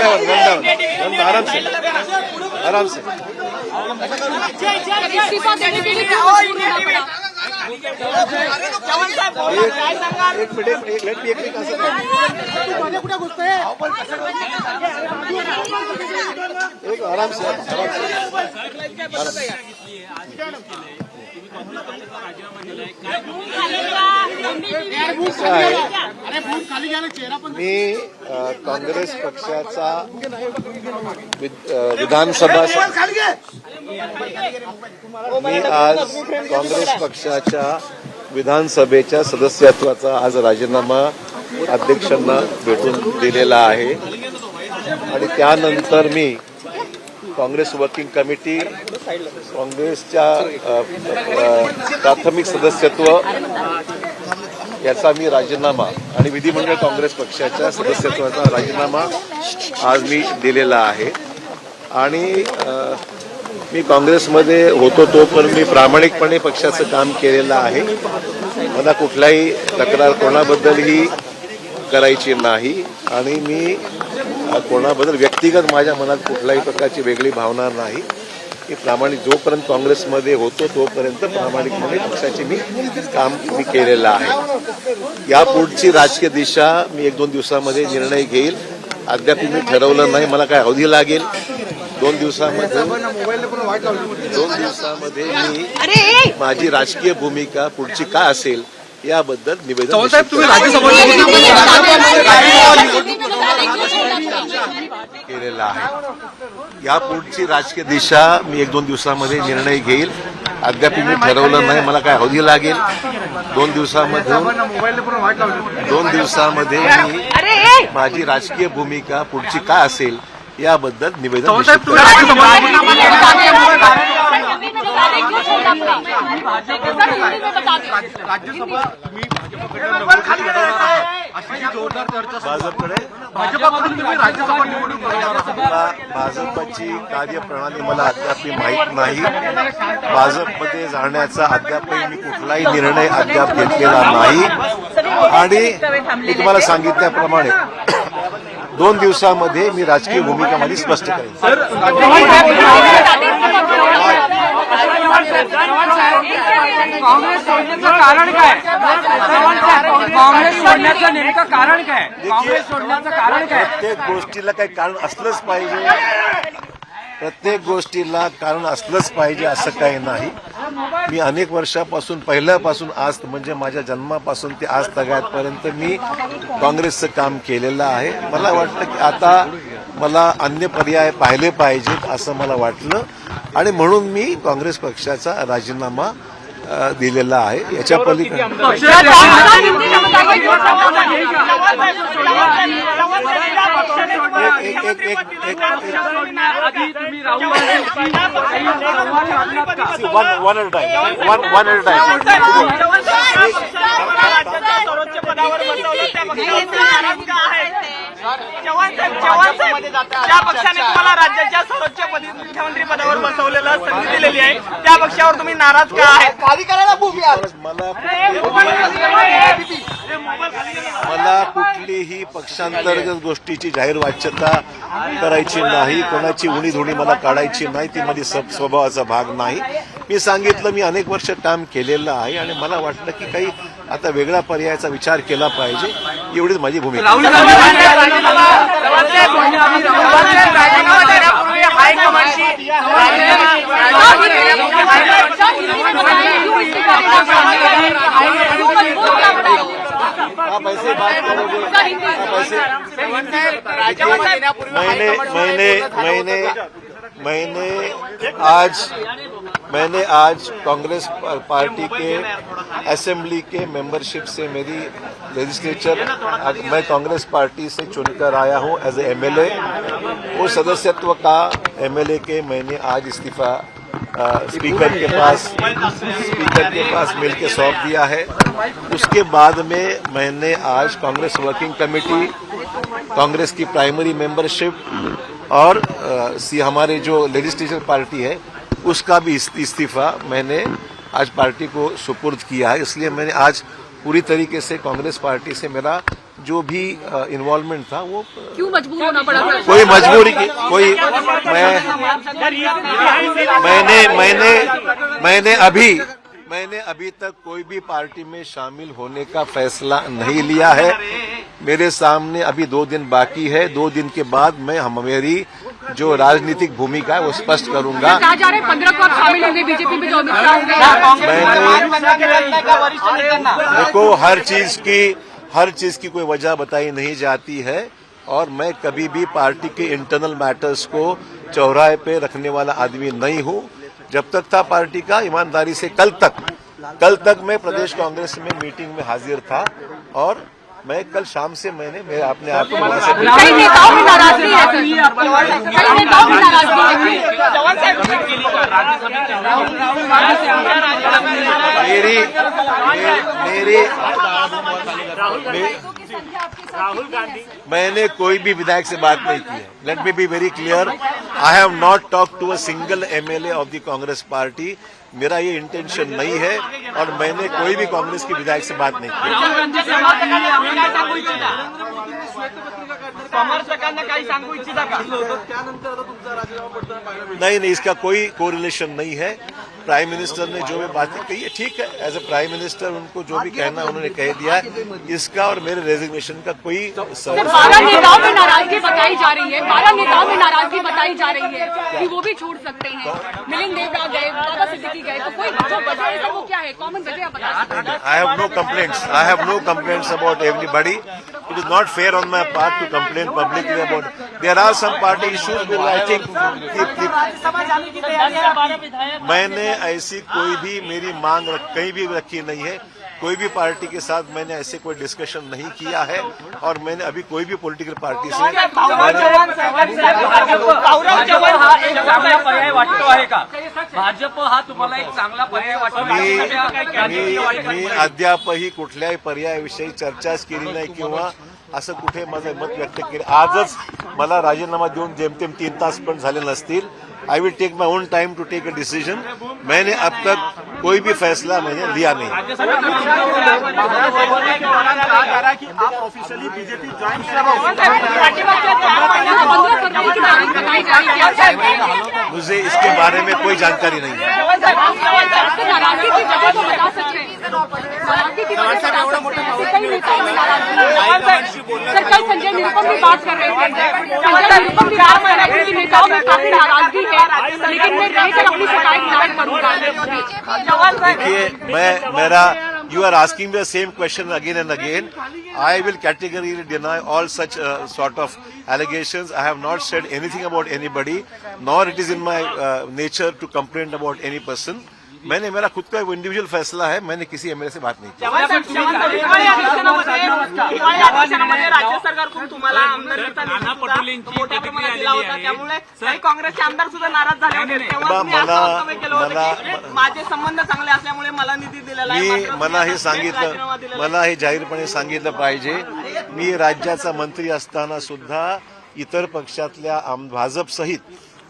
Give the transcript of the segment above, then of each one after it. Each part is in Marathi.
आराम से आराम से। एक मिनिट लेट मी एक आराम से मी काँग्रेस पक्षाचा विधानसभा मी आज काँग्रेस पक्षाच्या विधानसभेच्या सदस्यत्वाचा आज राजीनामा अध्यक्षांना भेटून दिलेला आहे आणि त्यानंतर मी काँग्रेस वर्किंग कमिटी काँग्रेसच्या प्राथमिक सदस्यत्व याचा मी राजीनामा आणि विधिमंडळ काँग्रेस पक्षाच्या सदस्यत्वाचा राजीनामा आज मी दिलेला आहे आणि मी काँग्रेसमध्ये होतो तोपर्यंत मी प्रामाणिकपणे पक्षाचं काम केलेलं आहे। मला कुठलाही तक्रार कोणाबद्दलही करायची नाही आणि मी कोणाबद्दल व्यक्तिगत माझ्या मनात कुठल्याही प्रकारची वेगळी भावना नाही। मी प्रामाणिक जोपर्यंत काँग्रेसमध्ये होतो तोपर्यंत प्रामाणिकपणे पक्षाचे मी काम मी केलेलं आहे। यापुढची राजकीय दिशा मी 1-2 दिवसामध्ये निर्णय घेईल। अद्याप मी ठरवलं नाही मला काय अवधी लागेल। 2 दिवसामध्ये मी माझी राजकीय भूमिका पुढची काय असेल याबद्दल निवेदन केलेलं आहे। यापुढची राजकीय दिशा मी 1-2 दिवसामध्ये निर्णय घेईल। अद्याप मी ठरवलं नाही मला काय अवधी लागेल। 2 दिवसामध्ये मी माझी राजकीय भूमिका पुढची काय असेल याबद्दल निवेदन भाजपची कार्यप्रणाली मला अद्याप माहीत नाही। भाजपमध्ये जाण्याचा अद्यापही मी कुठलाही निर्णय अद्याप घेतलेला नाही आणि मी तुम्हाला सांगितल्याप्रमाणे 2 दिवसामध्ये मी राजकीय भूमिका माझी स्पष्ट करेन। काँग्रेस सोडण्याचं कारण काय? काँग्रेस सोडण्याचं नेमकं कारण काय? काँग्रेस सोडण्याचं कारण काय? प्रत्येक गोष्टीला काही कारण असलंच पाहिजे। प्रत्येक गोष्टीला कारण असलंच पाहिजे असं काही नाही। मी अनेक वर्षापासून पहिल्यापासून आज म्हणजे माझ्या जन्मापासून ते आज तगायतपर्यंत मी काँग्रेसचं काम केलेलं आहे। मला वाटतं की आता मला अन्य पर्याय पाहिले पाहिजेत असं मला वाटलं आणि म्हणून मी काँग्रेस पक्षाचा राजीनामा दिलेला आहे। याच्या पलीकडे वन एट टाइम ज्या पक्षाने तुम्हाला राज्याच्या सर्वोच्च मुख्यमंत्री पदावर बसवलेलं संधी दिलेली आहे त्या पक्षावर तुम्ही नाराज का आहेत? मला कुठलीही पक्षांतर्गत गोष्टीची जाहीर वाच्यता करायची नाही। कोणाची उणीधुणी मला काढायची नाही। ती माझी स्वभावाचा भाग नाही। मी सांगितलं मी अनेक वर्ष काम केलेलं आहे आणि मला वाटलं की काही आता वेगळा पर्यायाचा विचार केला पाहिजे एवढीच माझी भूमिका। आप ऐसे बात करोगे आप ऐसे मैंने आज कांग्रेस पार्टी के असेंबली के मेंबरशिप से मेरी लेजिस्लेचर मैं कांग्रेस पार्टी से चुनकर आया हूं एज ए एमएलए। वो सदस्यत्व का एमएलए के मैंने आज इस्तीफा स्पीकर के पास मिलकर सौंप दिया है। उसके बाद में मैंने आज कांग्रेस वर्किंग कमेटी, कांग्रेस की प्राइमरी मेंबरशिप और हमारे जो लेजिस्लेचर पार्टी है उसका भी इस्तीफा मैंने आज पार्टी को सुपुर्द किया है। इसलिए मैंने आज पूरी तरीके से कांग्रेस पार्टी से मेरा जो भी इन्वॉल्वमेंट था वो क्यों मजबूर होना पड़ा सर? कोई मजबूरी की कोई मैंने अभी तक कोई भी पार्टी में शामिल होने का फैसला नहीं लिया है। मेरे सामने अभी 2 दिन बाकी है। 2 दिन के बाद मैं मेरी जो राजनीतिक भूमिका है वो स्पष्ट करूंगा। कहा जा रहा है 15 को आप शामिल होंगे बीजेपी में, जो अमित शाह होंगे। देखो, हर चीज की कोई वजह बताई नहीं जाती है और मैं कभी भी पार्टी के इंटरनल मैटर्स को चौराहे पे रखने वाला आदमी नहीं हूं। जब तक था पार्टी का, ईमानदारी से कल तक मैं प्रदेश कांग्रेस में मीटिंग में हाजिर था और मैं कल शाम से मैं अपने आप को वहां से कई नेताओं में नाराजगी है सर, कई नेताओं में नाराजगी है। मैंने कोई भी विधायक से बात नहीं की है। Let me be very clear, I have not talk to a single MLA of the Congress party. मेरा ये इंटेंशन नहीं है और मैंने कोई भी कांग्रेस के विधायक से बात नहीं की। नहीं, इसका कोई कोरिलेशन नहीं है। प्राइम मिनिस्टर ने जो भी बातें कही है ठीक है, एज ए प्राइम मिनिस्टर उनको जो भी कहना उन्होंने कह दिया। इसका और मेरे रेजिग्नेशन का कोई 12 नेताओं में नाराजगी बताई जा रही है, 12 नेताओं में नाराजगी बताई जा रही है कि वो भी छोड़ सकते हैं। मिलिंद देवरा गए, बाबा सिद्दीकी गए, तो कोई जो वजह है वो क्या है? कॉमन वजह आप बता सकते हैं? I have no complaints about everybody. It is not fair on my part to complain publicly about. There are some party issues where I think मैंने ऐसी कोई भी मेरी मांग कहीं भी रखी नहीं है। कोई भी पार्टी के साथ मैंने ऐसे कोई डिस्कशन नहीं किया है और मैंने अभी कोई भी पॉलिटिकल पार्टी से भाजप हा तुम्हाला एक चांगला पर्याय वाटतो? मी अद्यापही कुठल्याही पर्यायाविषयी चर्चाच केली नाही किंवा असं कुठे माझं मत व्यक्त केलं। आजच मला राजीनामा देऊन जेमतेम 3 तास पण झाले नसतील। I will take my own time to take a decision. मैंने अब तक कोई भी फैसला मैंने लिया नहीं। मुझे इसके बारे में कोई जानकारी नहीं है। सर, कल संजय निरुपम भी बात कर रहे थे, संजय निरुपम भी बात कर रहे थे कि नेताओं में काफी नाराजगी है, लेकिन मैं रहकर अपनी शिकायत दायर करूंगा। देखिए, you are asking the same question again and again. I will categorically deny all such sort of allegations. I have not said anything about anybody, nor it is in my nature to complain about any person. मेरा खुद का इंडिविजुअल फैसला है। मैंने किसी एमएलए से बात नहीं की। राज्य सरकारकडून तुम्हाला आमदारकीचा मोठ्या दिला होता, त्यामुळे काही काँग्रेसचे आमदार सुद्धा नाराज झाले होते। तेव्हा मी असं वक्तव्य केलं होतं की माझे संबंध चांगले असल्यामुळे मला निधी दिलेला आहे। मला हे जाहीरपणे सांगितलं पाहिजे। मी राज्याचा मंत्री असताना सुद्धा इतर पक्षातल्या भाजप सहित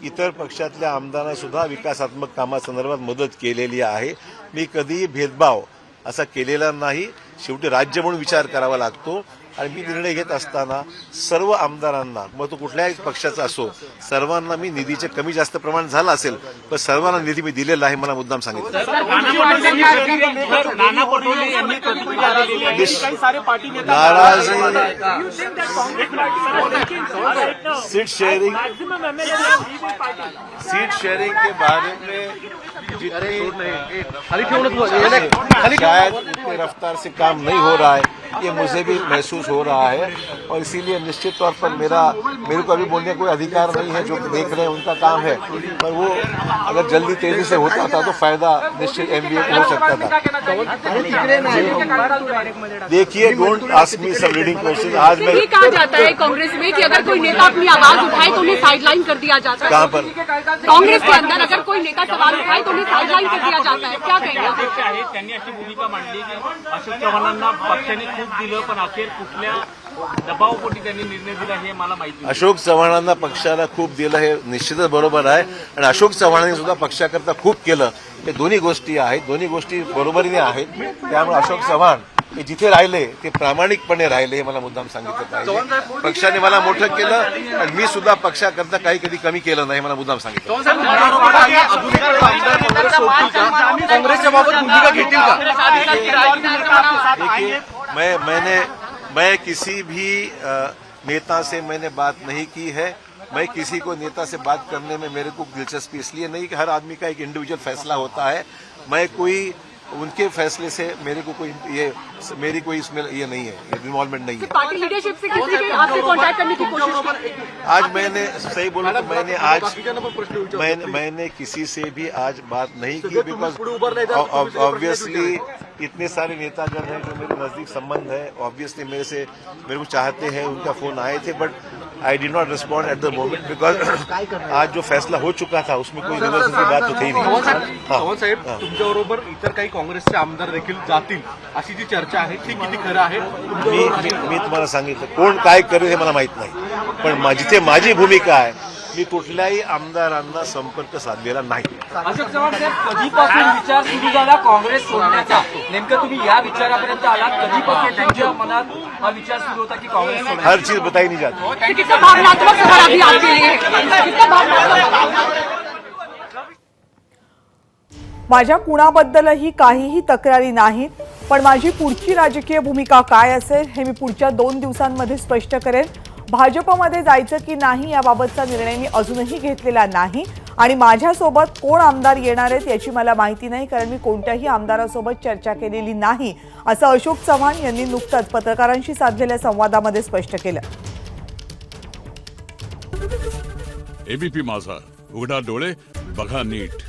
इतर पक्षातल्या आमदारांना सुद्धा विकासात्मक कामासंदर्भात मदत केलेली आहे। मी कधीही भेदभाव असा केलेला नाही। शेवटी राज्य म्हणून विचार करावा लागतो आणि मी निर्णय घेत असताना सर्व आमदारांना, मग तो कुठल्याही पक्षाचा असो, सर्वांना मी निधीचे कमी जास्त प्रमाण झालं असेल पण सर्वांना निधी मी दिलेला आहे। मला मुद्दाम सांगितलं। नाराजी, सीट शेयरिंग के बारे में शायद इतनी रफ्तार से काम नहीं हो रहा है, ये मुझे भी महसूस हो रहा है और इसीलिए निश्चित तौर पर मेरे को अभी बोलने का कोई अधिकार नहीं है। जो देख रहे हैं उनका काम है, पर वो अगर जल्दी तेजी से होता था तो फायदा निश्चित एमबीए को हो सकता था। देखिए, don't ask me some reading question. आज मैं ये कहा जाता है कांग्रेस में कि अगर कोई नेता अपनी आवाज उठाए तो उन्हें साइडलाइन कर दिया जाता है। कहाँ पर? कांग्रेस के अंदर अगर कोई नेता सवाल उठाए तो उन्हें साइडलाइन कर दिया जाता है। क्या कहेंगे? त्यांनी अशी भूमिका मांडली की अशोक चव्हाणांना पक्षाने खूप दिलं पण अखेर कुठल्या दबावपोटी त्यांनी निर्णय दिला हे मला माहिती। अशोक चव्हाणांना पक्षाला खूप दिलं हे निश्चितच बरोबर आहे आणि अशोक चव्हाणांनी सुद्धा पक्षाकरता खूप केलं। हे दोन्ही गोष्टी आहेत, दोन्ही गोष्टी बरोबरीने आहेत। त्यामुळे अशोक चव्हाण ते जिथे राहिले ते प्रामाणिकपणे राहिले हे मला मुद्दाम सांगितलं पाहिजे. पक्षाने मला मोठं केलं आणि मी सुद्धा पक्षाकरता काही कधी कमी केलं नाही मला मुद्दाम सांगितलं. काँग्रेसच्या बाबत भूमिका घेतील का? मैं किसी भी नेता से मैंने बात नहीं की है. मैं किसी को नेता से बात करने में मेरे को दिलचस्पी इसलिए नहीं कि हर आदमी का एक इंडिविजुअल फैसला होता है. मैं कोई उनके फैसले से मेरी कोई इसमें ये नहीं है, इन्वॉल्वमेंट नहीं है. पार्टी लीडरशिप से किसी भी आपसे कांटेक्ट करने की कोशिश की? आज मैंने सही बोला तो मैंने किसी से भी आज बात नहीं की, बिकॉज ऑब्वियसली इतने सारे नेतागण हैं जो मेरे नजदीक संबंध है, ऑब्वियसली मेरे को चाहते हैं. उनका फोन आए थे but I did not respond at the moment because आज जो फैसला हो चुका था उसमें कोई रिवर्सल की बात तो थी नहीं. चव्हाण साहेब, तुमच्याबरोबर इतर काही काँग्रेसचे आमदार देखील जातील अशी जी चर्चा आहे ती किती खरं आहे? मी तुम्हाला सांगितलं कोण काय करेल हे मला माहित नाही, पण जिथे माझी भूमिका आहे मी कुठल्याही आमदारांना संपर्क साधलेला नाही. अशोक चव्हाण साहेब, कधीपासून विचार सुरू झाला काँग्रेस सोडण्याचा? नेमकं तुम्ही या विचारापर्यंत आलात, कधीपासून तुमच्या मनात हा विचार सुरू होता की काँग्रेस सोडायची? हर चीज बताई नहीं जाती. कितना भावनात्मक सवाल अभी आपके लिए, कितना भावनात्मक? माझ्या कुणाबद्दलही काहीही तक्रारी नाहीत, पण माझी पुढची राजकीय भूमिका काय असेल हे मी पुढच्या 2 दिवसांमध्ये स्पष्ट करेन. भाजपमध्ये जायचं की नाही याबाबतचा निर्णय मी अजूनही घेतलेला नाही आणि माझ्यासोबत कोण आमदार येणार आहेत याची मला माहिती नाही, कारण मी कोणत्याही आमदारासोबत चर्चा केलेली नाही, असं अशोक चव्हाण यांनी नुकतंच पत्रकारांशी साधलेल्या संवादामध्ये स्पष्ट केलं. एबीपी माझा, उघडा डोळे बघा नीट.